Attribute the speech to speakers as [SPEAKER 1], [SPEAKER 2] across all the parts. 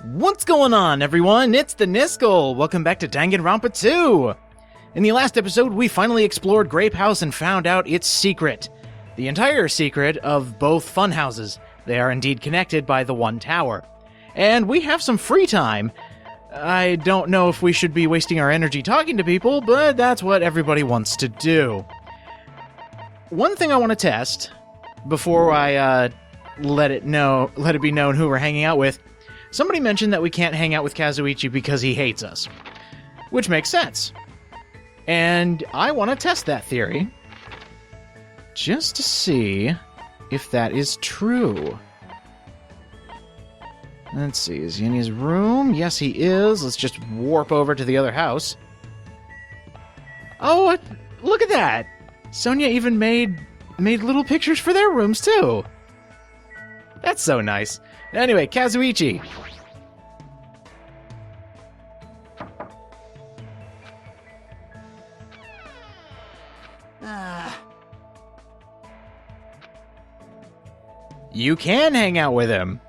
[SPEAKER 1] What's going on, everyone? It's the Niskel! Welcome back to Danganronpa 2! In the last episode, we finally explored Grape House and found out its secret. The entire secret of both fun houses. They are indeed connected by the one tower. And we have some free time. I don't know if we should be wasting our energy talking to people, but that's what everybody wants to do. One thing I want to test, before I let it be known who we're hanging out with, somebody mentioned that we can't hang out with Kazuichi because he hates us. Which makes sense. And I want to test that theory, just to see if that is true. Let's see, is he in his room? Yes, he is. Let's just warp over to the other house. Oh, look at that! Sonia even made little pictures for their rooms, too. That's so nice. Anyway, Kazuichi. You can hang out with him.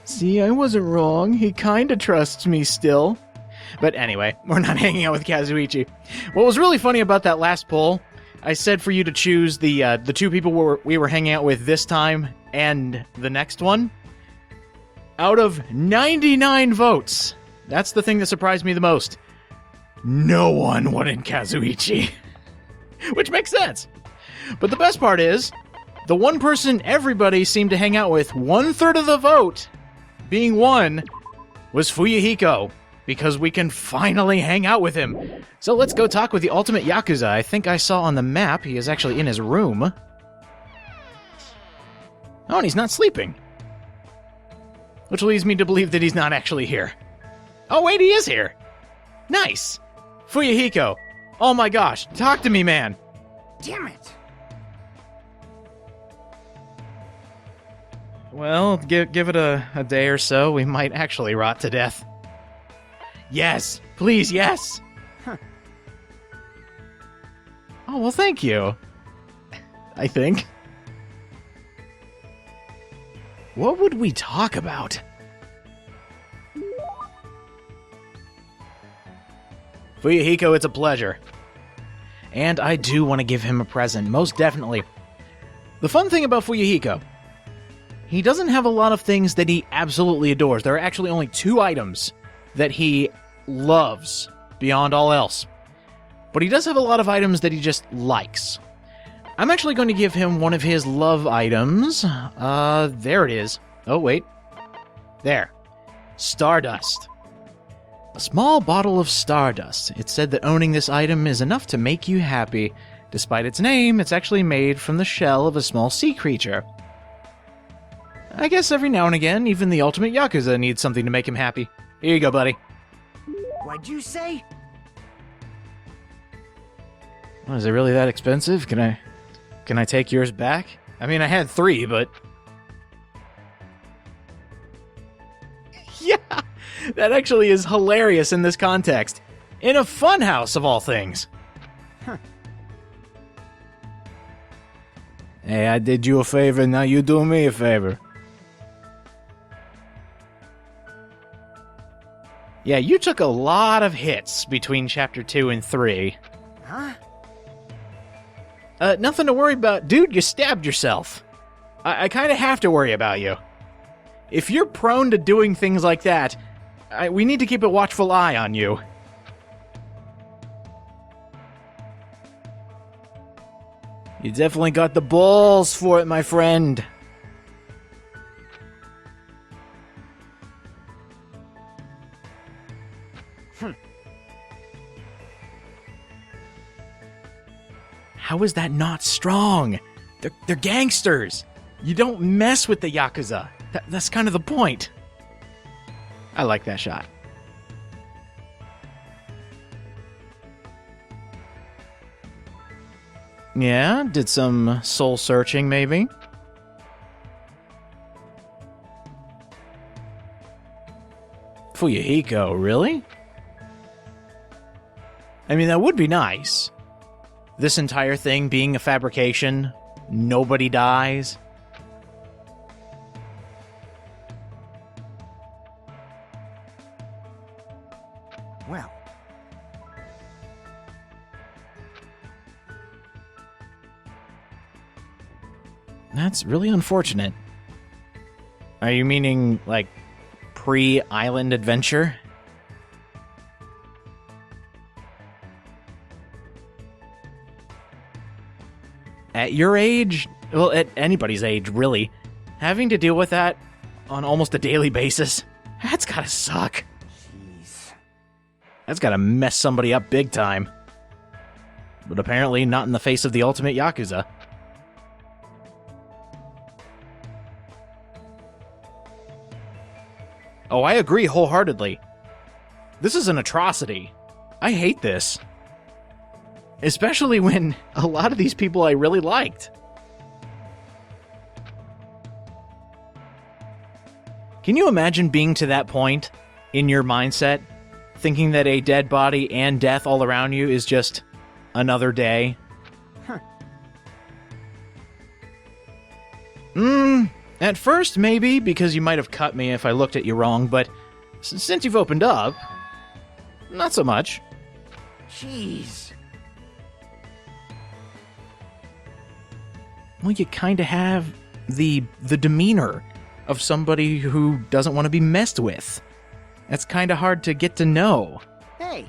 [SPEAKER 1] See, I wasn't wrong. He kinda trusts me still. But anyway, we're not hanging out with Kazuichi. What was really funny about that last poll, I said for you to choose the two people we were hanging out with this time and the next one. Out of 99 votes, that's the thing that surprised me the most. No one wanted Kazuichi. Which makes sense. But the best part is, the one person everybody seemed to hang out with, 1/3 of the vote being one, was Fuyuhiko, because we can finally hang out with him. So let's go talk with the ultimate Yakuza. I think I saw on the map he is actually in his room. Oh, and he's not sleeping. Which leads me to believe that he's not actually here. Oh wait, he is here! Nice! Fuyuhiko! Oh my gosh, talk to me, man!
[SPEAKER 2] Damn it!
[SPEAKER 1] Well, give it a day or so, we might actually rot to death. Yes! Please, yes!
[SPEAKER 2] Huh.
[SPEAKER 1] Oh, well, thank you. I think. What would we talk about? Fuyuhiko, it's a pleasure. And I do want to give him a present, most definitely. The fun thing about Fuyuhiko, he doesn't have a lot of things that he absolutely adores. There are actually only 2 items that he loves beyond all else. But he does have a lot of items that he just likes. I'm actually going to give him one of his love items. There it is. Oh, wait. There. Stardust. A small bottle of stardust. It's said that owning this item is enough to make you happy. Despite its name, it's actually made from the shell of a small sea creature. I guess every now and again, even the ultimate Yakuza needs something to make him happy. Here you go, buddy.
[SPEAKER 2] What'd you say?
[SPEAKER 1] Well, is it really that expensive? Can I take yours back? I mean, I had 3, but... Yeah! That actually is hilarious in this context. In a fun house, of all things.
[SPEAKER 2] Huh.
[SPEAKER 1] Hey, I did you a favor, now you do me a favor. Yeah, you took a lot of hits between Chapter 2 and 3.
[SPEAKER 2] Huh?
[SPEAKER 1] Nothing to worry about. Dude, you stabbed yourself. I kind of have to worry about you. If you're prone to doing things like that, we need to keep a watchful eye on you. You definitely got the balls for it, my friend. How is that not strong? They're gangsters. You don't mess with the Yakuza. That's kind of the point. I like that shot. Yeah, did some soul searching, maybe. Fuyuhiko, really? I mean, that would be nice. This entire thing being a fabrication, nobody dies. That's really unfortunate. Are you meaning, like, pre-island adventure? At your age, well, at anybody's age, really, having to deal with that on almost a daily basis, that's gotta suck.
[SPEAKER 2] Jeez.
[SPEAKER 1] That's gotta mess somebody up big time. But apparently not in the face of the ultimate Yakuza. Oh, I agree wholeheartedly. This is an atrocity. I hate this. Especially when a lot of these people I really liked. Can you imagine being to that point in your mindset, thinking that a dead body and death all around you is just another day?
[SPEAKER 2] Huh.
[SPEAKER 1] At first, maybe, because you might have cut me if I looked at you wrong, but since you've opened up, not so much.
[SPEAKER 2] Jeez.
[SPEAKER 1] Well, you kind of have the demeanor of somebody who doesn't want to be messed with. That's kind of hard to get to know.
[SPEAKER 2] Hey.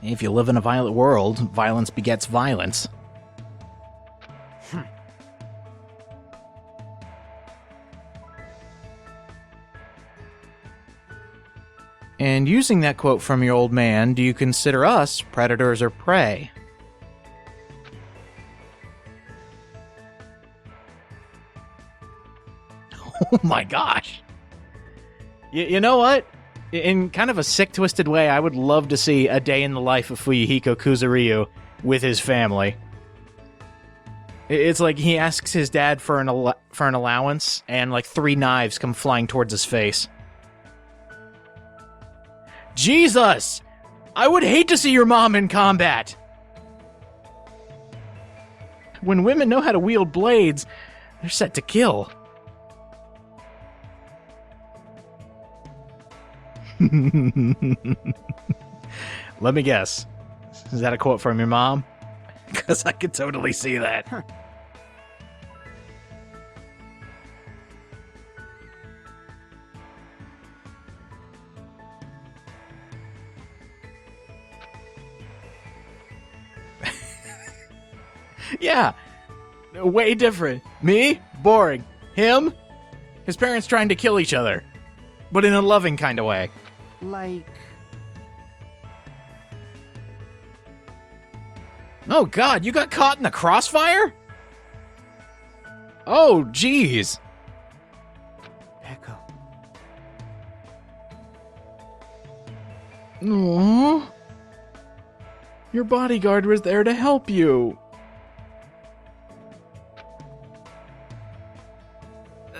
[SPEAKER 1] If you live in a violent world, violence begets violence. And using that quote from your old man, do you consider us predators or prey? Oh my gosh. You know what? In kind of a sick, twisted way, I would love to see a day in the life of Fuyuhiko Kuzuryu with his family. It's like he asks his dad for an allowance, and like 3 knives come flying towards his face. Jesus! I would hate to see your mom in combat! When women know how to wield blades, they're set to kill. Let me guess. Is that a quote from your mom? Because I could totally see that.
[SPEAKER 2] Huh.
[SPEAKER 1] Yeah. Way different. Me? Boring. Him? His parents trying to kill each other. But in a loving kind of way.
[SPEAKER 2] Like...
[SPEAKER 1] Oh god, you got caught in the crossfire? Oh, jeez.
[SPEAKER 2] Peko.
[SPEAKER 1] Aww. Your bodyguard was there to help you.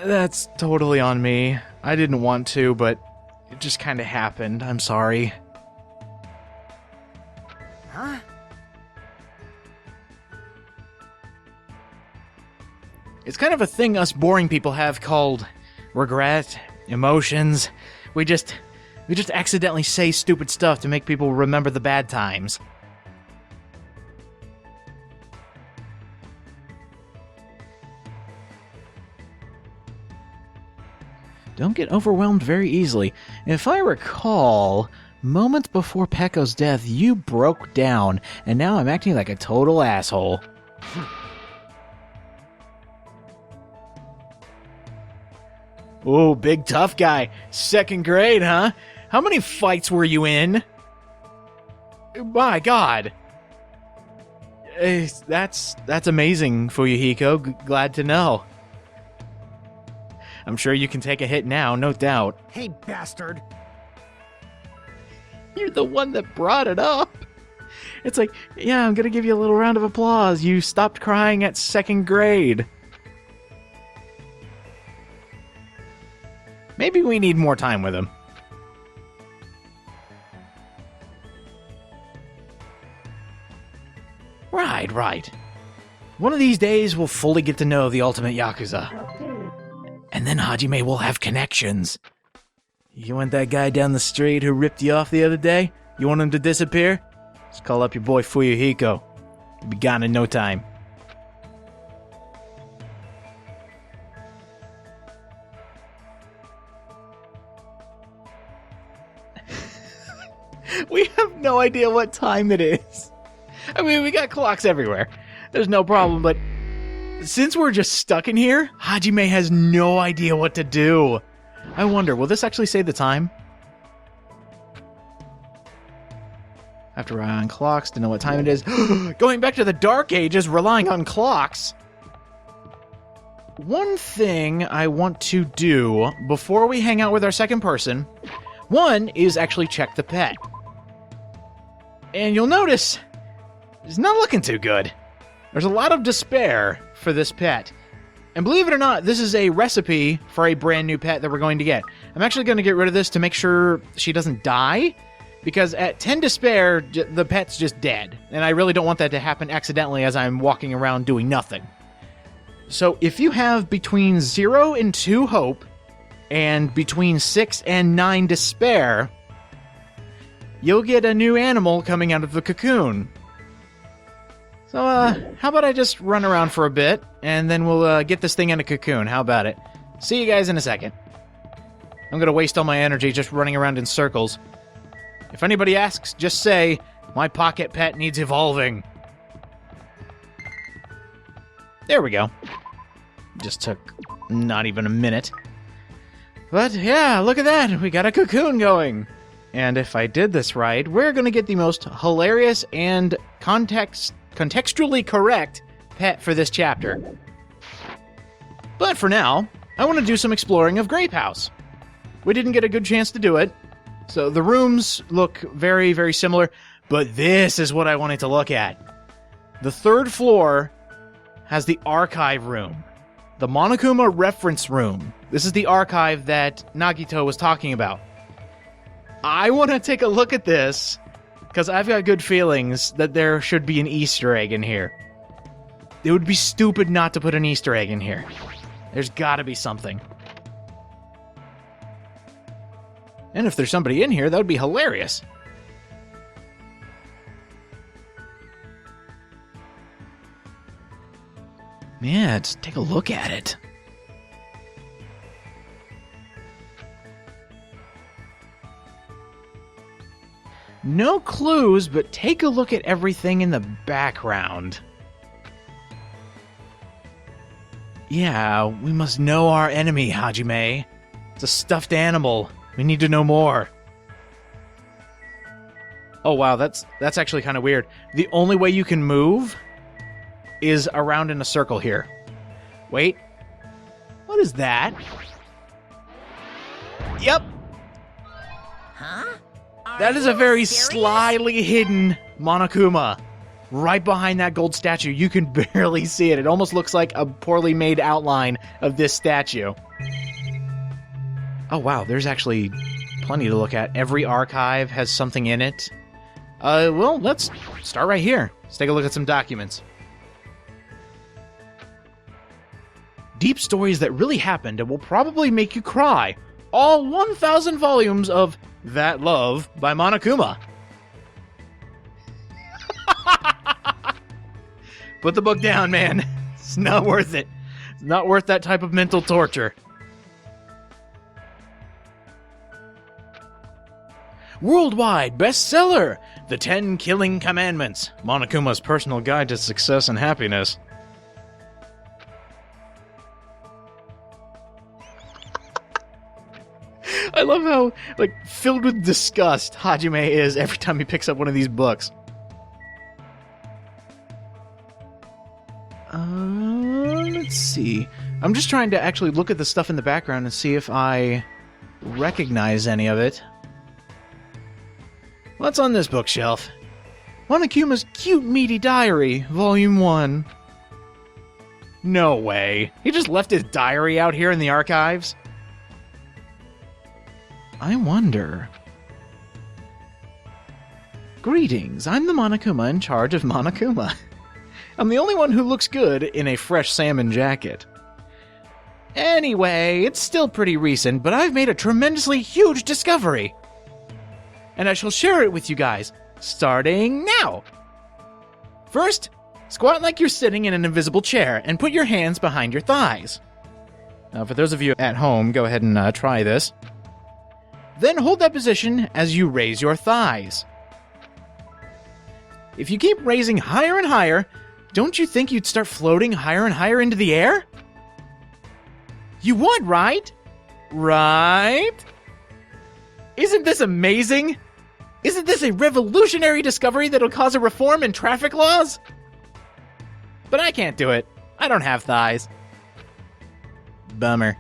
[SPEAKER 1] That's totally on me. I didn't want to, but it just kind of happened. I'm sorry.
[SPEAKER 2] Huh?
[SPEAKER 1] It's kind of a thing us boring people have called regret, emotions. We just accidentally say stupid stuff to make people remember the bad times. Don't get overwhelmed very easily. If I recall, moments before Peko's death, you broke down, and now I'm acting like a total asshole. Oh, big tough guy. 2nd grade, huh? How many fights were you in? My god. That's amazing, Fuyuhiko. Glad to know. I'm sure you can take a hit now, no doubt.
[SPEAKER 2] Hey, bastard!
[SPEAKER 1] You're the one that brought it up. It's like, yeah, I'm gonna give you a little round of applause. You stopped crying at 2nd grade. Maybe we need more time with him. Right. One of these days, we'll fully get to know the ultimate Yakuza. And then Hajime will have connections. You want that guy down the street who ripped you off the other day? You want him to disappear? Just call up your boy Fuyuhiko. He'll be gone in no time. We have no idea what time it is. I mean, we got clocks everywhere. There's no problem, but since we're just stuck in here, Hajime has no idea what to do. I wonder, will this actually say the time? I have to rely on clocks to know what time it is. Going back to the Dark Ages, relying on clocks. One thing I want to do before we hang out with our second person, one is actually check the pet. And you'll notice it's not looking too good. There's a lot of despair for this pet. And believe it or not, this is a recipe for a brand new pet that we're going to get. I'm actually going to get rid of this to make sure she doesn't die, because at 10 despair, the pet's just dead. And I really don't want that to happen accidentally as I'm walking around doing nothing. So if you have between 0 and 2 hope, and between 6 and 9 despair, you'll get a new animal coming out of the cocoon. So, how about I just run around for a bit, and then we'll get this thing in a cocoon. How about it? See you guys in a second. I'm gonna waste all my energy just running around in circles. If anybody asks, just say, my pocket pet needs evolving. There we go. Just took not even a minute. But yeah, look at that. We got a cocoon going. And if I did this right, we're going to get the most hilarious and contextually correct pet for this chapter. But for now, I want to do some exploring of Grape House. We didn't get a good chance to do it, so the rooms look very, very similar, but this is what I wanted to look at. The third floor has the archive room, the Monokuma reference room. This is the archive that Nagito was talking about. I want to take a look at this, because I've got good feelings that there should be an Easter egg in here. It would be stupid not to put an Easter egg in here. There's gotta be something. And if there's somebody in here, that would be hilarious. Yeah, just take a look at it. No clues, but take a look at everything in the background. Yeah, we must know our enemy, Hajime. It's a stuffed animal. We need to know more. Oh wow, that's actually kind of weird. The only way you can move is around in a circle here. Wait. What is that? Yep.
[SPEAKER 3] Huh?
[SPEAKER 1] That is a very slyly hidden Monokuma. Right behind that gold statue. You can barely see it. It almost looks like a poorly made outline of this statue. Oh wow, there's actually plenty to look at. Every archive has something in it. Well, let's start right here. Let's take a look at some documents. Deep stories that really happened and will probably make you cry. All 1,000 volumes of That Love by Monokuma. Put the book down, man. It's not worth it. It's not worth that type of mental torture. Worldwide bestseller, The 10 Killing Commandments, Monokuma's personal guide to success and happiness. I love how, filled with disgust Hajime is every time he picks up one of these books. Let's see. I'm just trying to actually look at the stuff in the background and see if I recognize any of it. What's on this bookshelf? Monokuma's Cute Meaty Diary, Volume 1. No way. He just left his diary out here in the archives? I wonder. Greetings, I'm the Monokuma in charge of Monokuma. I'm the only one who looks good in a fresh salmon jacket. Anyway, it's still pretty recent, but I've made a tremendously huge discovery. And I shall share it with you guys, starting now. First, squat like you're sitting in an invisible chair and put your hands behind your thighs. Now, for those of you at home, go ahead and try this. Then hold that position as you raise your thighs. If you keep raising higher and higher, don't you think you'd start floating higher and higher into the air? You would, right? Right? Isn't this amazing? Isn't this a revolutionary discovery that'll cause a reform in traffic laws? But I can't do it. I don't have thighs. Bummer.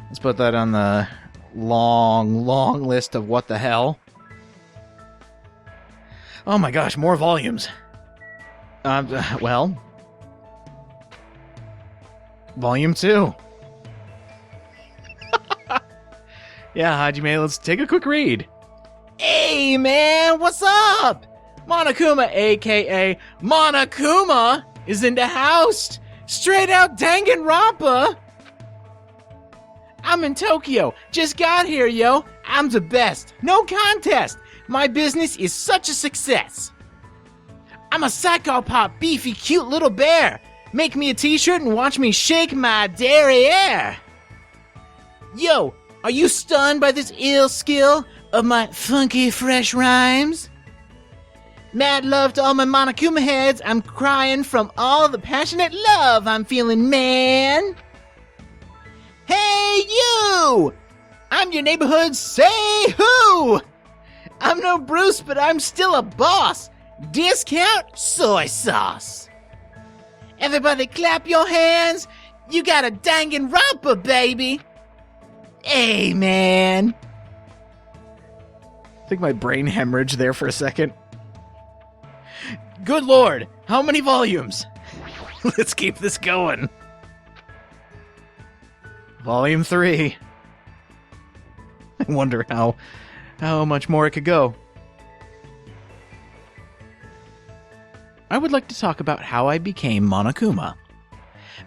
[SPEAKER 1] Let's put that on the long list of what the hell. Oh my gosh, more volumes. Well, Volume 2. Yeah, Hajime, let's take a quick read. Hey, man, what's up? Monokuma, a.k.a. Monokuma, is in the house. Straight out Danganronpa. I'm in Tokyo. Just got here, yo. I'm the best. No contest. My business is such a success. I'm a psychopop, beefy, cute little bear. Make me a t-shirt and watch me shake my derriere. Yo, are you stunned by this ill skill of my funky, fresh rhymes? Mad love to all my Monokuma heads. I'm crying from all the passionate love I'm feeling, man. Hey, you! I'm your neighborhood say-who! I'm no Bruce, but I'm still a boss. Discount soy sauce. Everybody clap your hands. You got a Danganronpa, baby. Hey, man. I think my brain hemorrhaged there for a second. Good lord, how many volumes? Let's keep this going. Volume 3. I wonder how much more it could go. I would like to talk about how I became Monokuma.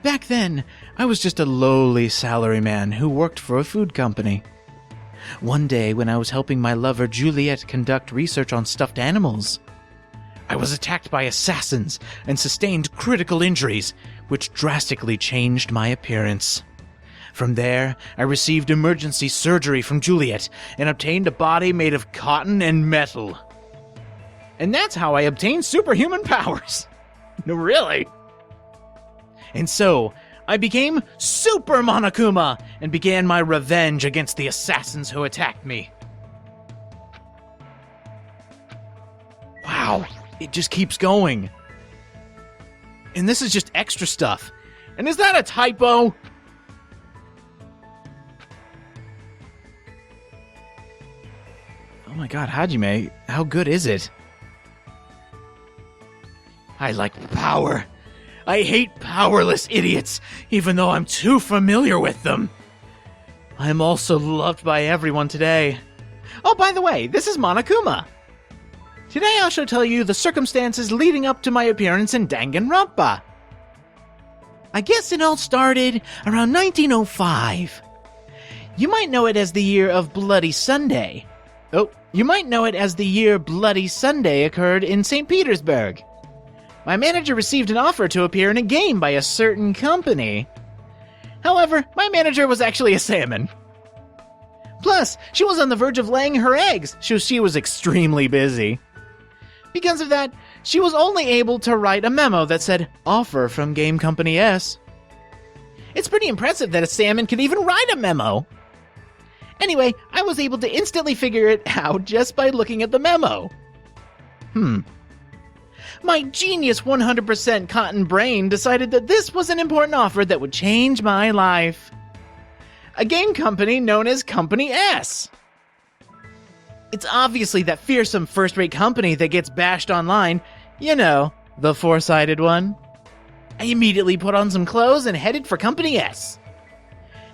[SPEAKER 1] Back then, I was just a lowly salaryman who worked for a food company. One day, when I was helping my lover Juliet conduct research on stuffed animals, I was attacked by assassins and sustained critical injuries, which drastically changed my appearance. From there, I received emergency surgery from Juliet and obtained a body made of cotton and metal. And that's how I obtained superhuman powers. No, really. And so, I became Super Monokuma and began my revenge against the assassins who attacked me. Wow, it just keeps going. And this is just extra stuff. And is that a typo? Oh my god, Hajime, how good is it? I like power. I hate powerless idiots, even though I'm too familiar with them. I'm also loved by everyone today. Oh, by the way, this is Monokuma. Today I shall tell you the circumstances leading up to my appearance in Danganronpa. I guess it all started around 1905. You might know it as the year of Bloody Sunday. Oh, you might know it as the year Bloody Sunday occurred in St. Petersburg. My manager received an offer to appear in a game by a certain company. However, my manager was actually a salmon. Plus, she was on the verge of laying her eggs, so she was extremely busy. Because of that, she was only able to write a memo that said, "Offer from Game Company S." It's pretty impressive that a salmon could even write a memo. Anyway, I was able to instantly figure it out just by looking at the memo. My genius 100% cotton brain decided that this was an important offer that would change my life. A game company known as Company S. It's obviously that fearsome first-rate company that gets bashed online. You know, the four-sided one. I immediately put on some clothes and headed for Company S.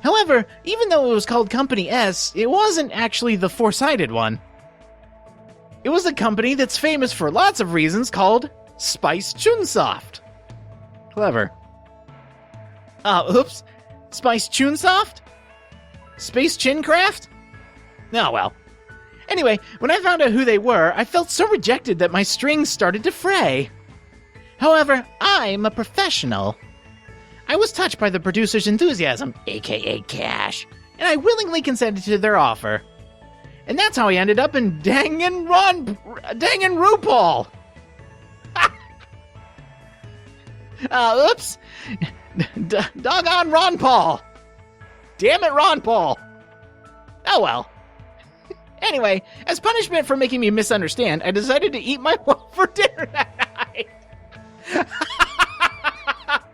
[SPEAKER 1] However, even though it was called Company S, it wasn't actually the four-sided one. It was a company that's famous for lots of reasons called Spice Chunsoft. Clever. Oops. Spice Chunsoft? Space Chincraft? Oh, well. Anyway, when I found out who they were, I felt so rejected that my strings started to fray. However, I'm a professional. I was touched by the producer's enthusiasm, aka cash, and I willingly consented to their offer. And that's how I ended up in Danganronpa. Oops. Doggone Ron Paul. Damn it, Ron Paul. Oh well. Anyway, as punishment for making me misunderstand, I decided to eat my wife for dinner that night.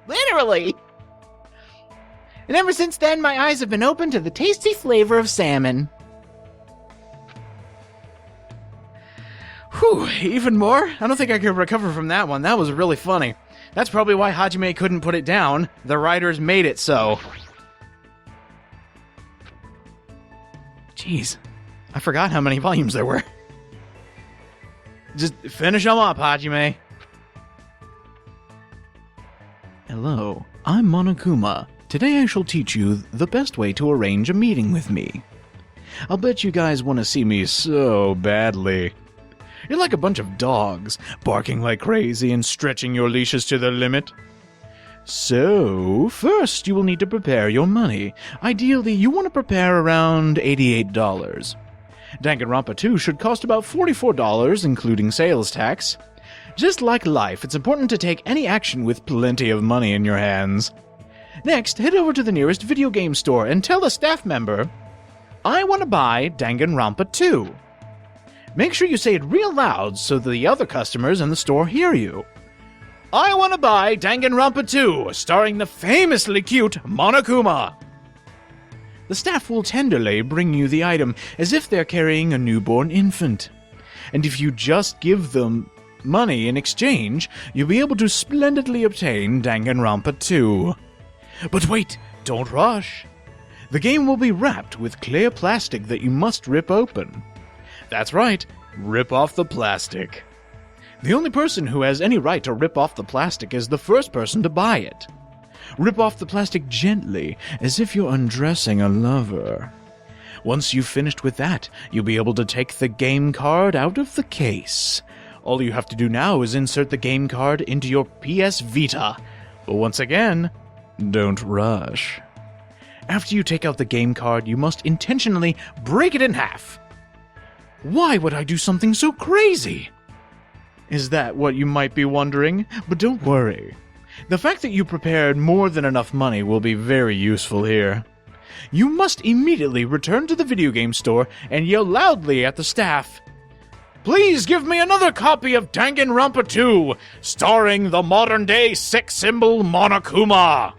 [SPEAKER 1] Literally. And ever since then, my eyes have been open to the tasty flavor of salmon. Whew, even more? I don't think I could recover from that one. That was really funny. That's probably why Hajime couldn't put it down. The writers made it so. Jeez, I forgot how many volumes there were. Just finish them up, Hajime. Hello, I'm Monokuma. Today I shall teach you the best way to arrange a meeting with me. I'll bet you guys want to see me so badly. You're like a bunch of dogs, barking like crazy and stretching your leashes to the limit. So, first you will need to prepare your money. Ideally, you want to prepare around $88. Danganronpa 2 should cost about $44, including sales tax. Just like life, it's important to take any action with plenty of money in your hands. Next, head over to the nearest video game store and tell a staff member, I want to buy Danganronpa 2. Make sure you say it real loud so the other customers in the store hear you. I want to buy Danganronpa 2, starring the famously cute Monokuma. The staff will tenderly bring you the item as if they're carrying a newborn infant. And if you just give them money in exchange, you'll be able to splendidly obtain Danganronpa 2. But wait, don't rush. The game will be wrapped with clear plastic that you must rip open. That's right, rip off the plastic. The only person who has any right to rip off the plastic is the first person to buy it. Rip off the plastic gently, as if you're undressing a lover. Once you've finished with that, you'll be able to take the game card out of the case. All you have to do now is insert the game card into your PS Vita. But once again, don't rush. After you take out the game card, you must intentionally break it in half. Why would I do something so crazy? Is that what you might be wondering? But don't worry. The fact that you prepared more than enough money will be very useful here. You must immediately return to the video game store and yell loudly at the staff, Please give me another copy of Danganronpa 2, starring the modern-day sex symbol Monokuma.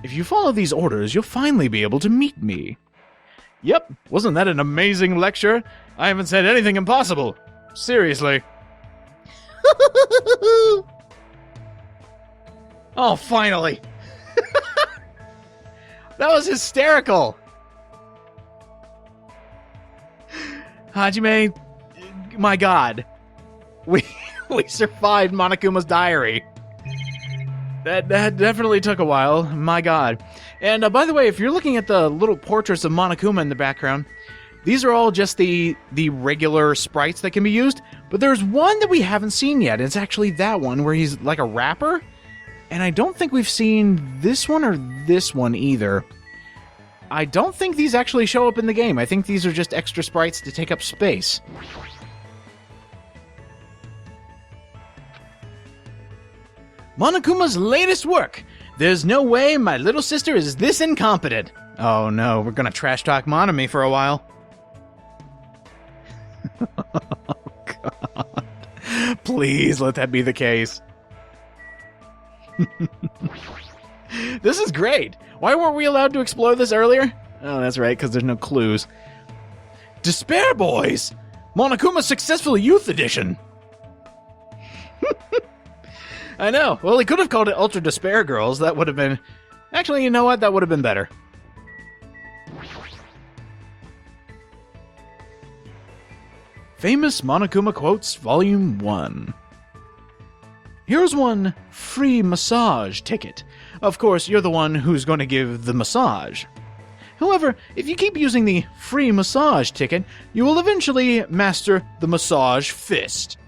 [SPEAKER 1] If you follow these orders, you'll finally be able to meet me. Yep, wasn't that an amazing lecture? I haven't said anything impossible. Seriously. Oh, finally. That was hysterical. Hajime, my god. We survived Monokuma's diary. That definitely took a while. My god. And by the way, if you're looking at the little portraits of Monokuma in the background, these are all just the regular sprites that can be used. But there's one that we haven't seen yet. It's actually that one where he's like a rapper. And I don't think we've seen this one or this one either. I don't think these actually show up in the game. I think these are just extra sprites to take up space. Monokuma's latest work. There's no way my little sister is this incompetent. Oh no, we're gonna trash talk Monomi for a while. Oh god. Please let that be the case. This is great. Why weren't we allowed to explore this earlier? Oh, that's right, because there's no clues. Despair Boys! Monokuma's Successful Youth Edition! I know. Well, he could have called it Ultra Despair Girls. That would have been... Actually, you know what? That would have been better. Famous Monokuma Quotes, Volume 1. Here's one free massage ticket. Of course, you're the one who's going to give the massage. However, if you keep using the free massage ticket, you will eventually master the massage fist.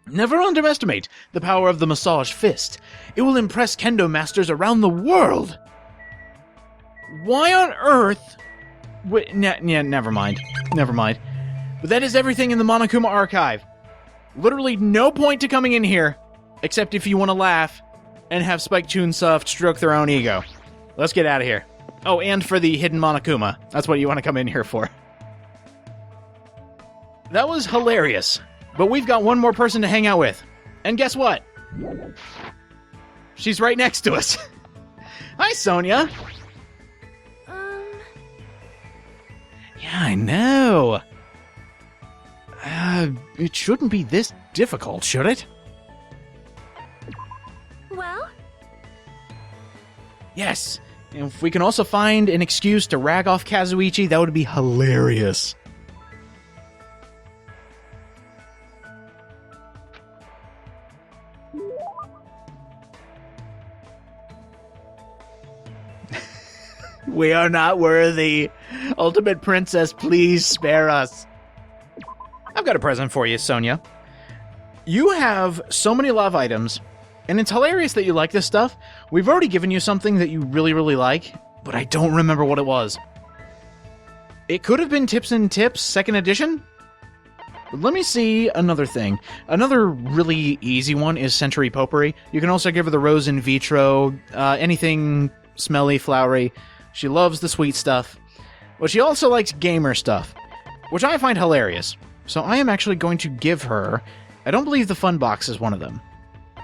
[SPEAKER 1] Never underestimate the power of the massage fist. It will impress kendo masters around the world. Why on earth... Wait, never mind. Never mind. But that is everything in the Monokuma archive. Literally no point to coming in here, except if you want to laugh and have Spike Chunsoft stroke their own ego. Let's get out of here. Oh, and for the hidden Monokuma. That's what you want to come in here for. That was hilarious. But we've got one more person to hang out with. And guess what? She's right next to us. Hi, Sonia. Yeah, I know. It shouldn't be this difficult, should it?
[SPEAKER 3] Well?
[SPEAKER 1] Yes. And if we can also find an excuse to rag off Kazuichi, that would be hilarious. We are not worthy. Ultimate Princess, please spare us. I've got a present for you, Sonia. You have so many love items, and it's hilarious that you like this stuff. We've already given you something that you really, really like, but I don't remember what it was. It could have been Tips and Tips, 2nd edition? But let me see another thing. Another really easy one is Century Potpourri. You can also give her the Rose in Vitro, anything smelly, flowery. She loves the sweet stuff. But she also likes gamer stuff, which I find hilarious. So I am actually going to give her... I don't believe the Fun Box is one of them.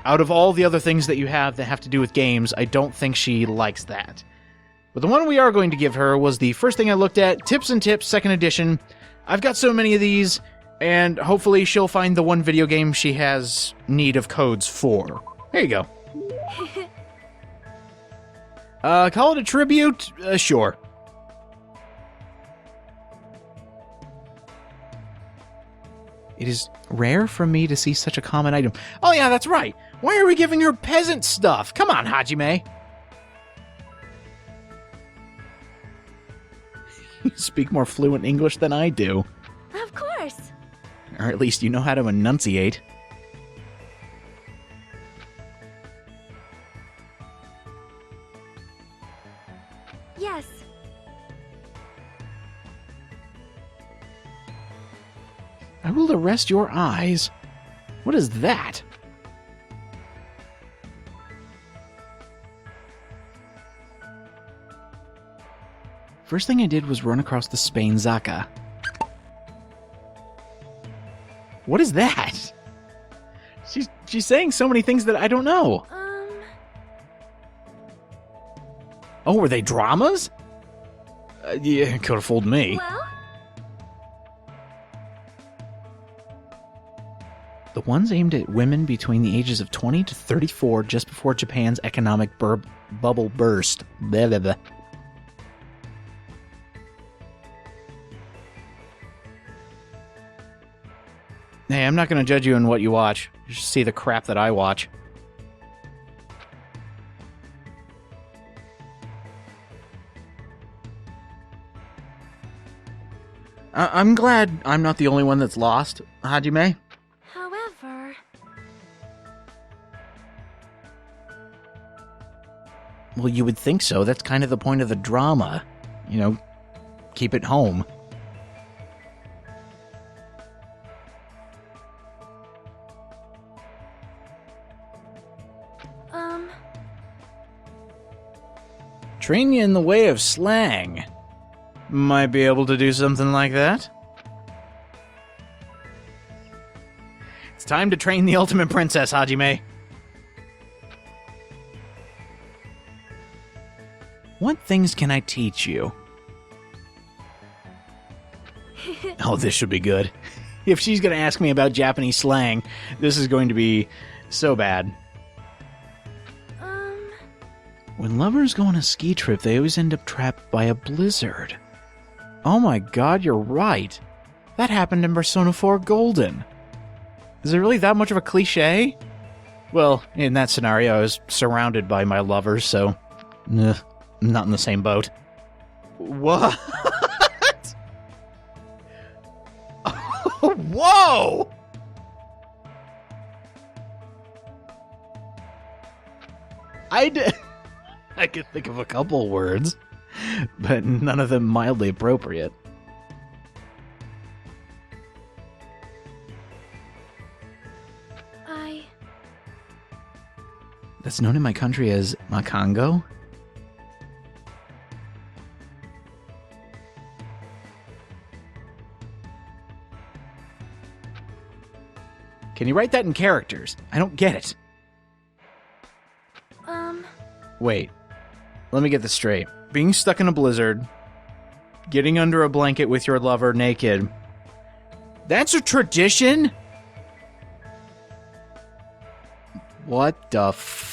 [SPEAKER 1] Out of all the other things that you have that have to do with games, I don't think she likes that. But the one we are going to give her was the first thing I looked at, Tips and Tips, 2nd edition. I've got so many of these, and hopefully she'll find the one video game she has need of codes for. There you go. Call it a tribute? Sure. It is rare for me to see such a common item. Oh yeah, that's right. Why are we giving her peasant stuff? Come on, Hajime. You speak more fluent English than I do.
[SPEAKER 3] Of course.
[SPEAKER 1] Or at least you know how to enunciate.
[SPEAKER 3] Yes.
[SPEAKER 1] I will arrest your eyes. What is that? First thing I did was run across the Spain Zaka. What is that? She's saying so many things that I don't know. Oh, were they dramas? Yeah, could have fooled me.
[SPEAKER 3] Well?
[SPEAKER 1] The ones aimed at women between the ages of 20 to 34 just before Japan's economic bubble burst. Blah, blah, blah. Hey, I'm not going to judge you on what you watch. You should see the crap that I watch. I'm glad I'm not the only one that's lost, Hajime.
[SPEAKER 3] However...
[SPEAKER 1] Well, you would think so. That's kind of the point of the drama. You know, keep it home. Train you in the way of slang. Might be able to do something like that. It's time to train the ultimate princess, Hajime. What things can I teach you? Oh, this should be good. If she's going to ask me about Japanese slang, this is going to be so bad. When lovers go on a ski trip, they always end up trapped by a blizzard. Oh my god, you're right. That happened in Persona 4 Golden. Is it really that much of a cliche? Well, in that scenario, I was surrounded by my lovers, so... I'm not in the same boat. What? Whoa! I could think of a couple words, but none of them mildly appropriate. That's known in my country as Makango? Can you write that in characters? I don't get it. Wait. Let me get this straight. Being stuck in a blizzard, getting under a blanket with your lover naked, that's a tradition? What the fuck?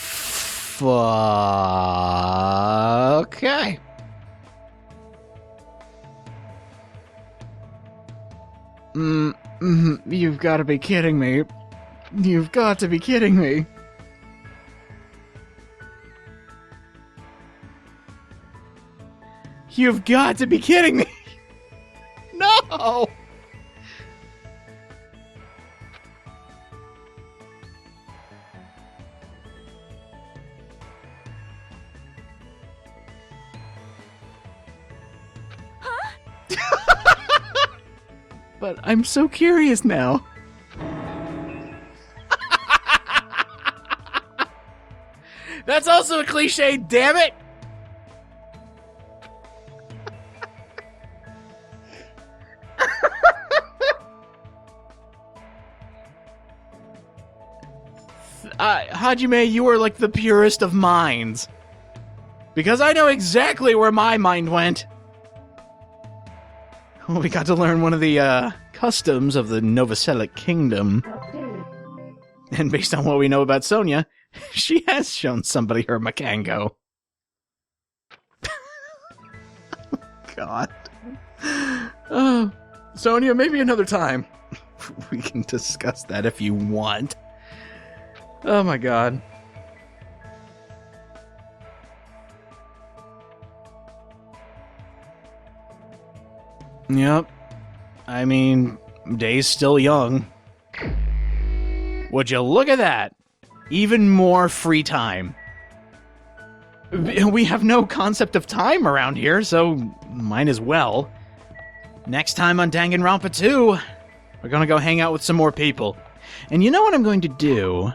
[SPEAKER 1] Okay. You've got to be kidding me. You've got to be kidding me. You've got to be kidding me. No! But I'm so curious now. That's also a cliche, damn it! Hajime, you are like the purest of minds. Because I know exactly where my mind went. Well, we got to learn one of the customs of the Novoselic Kingdom. And based on what we know about Sonia, she has shown somebody her Makango. God. Oh, Sonia, maybe another time. We can discuss that if you want. Oh my god. Yep. I mean, day's still young. Would you look at that? Even more free time. We have no concept of time around here, so might as well. Next time on Danganronpa 2, we're gonna go hang out with some more people. And you know what I'm going to do?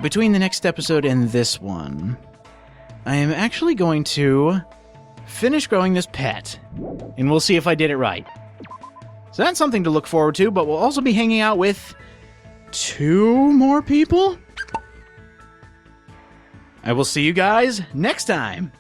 [SPEAKER 1] Between the next episode and this one, I am actually going to finish growing this pet, and we'll see if I did it right. So that's something to look forward to, but we'll also be hanging out with 2 more people? I will see you guys next time.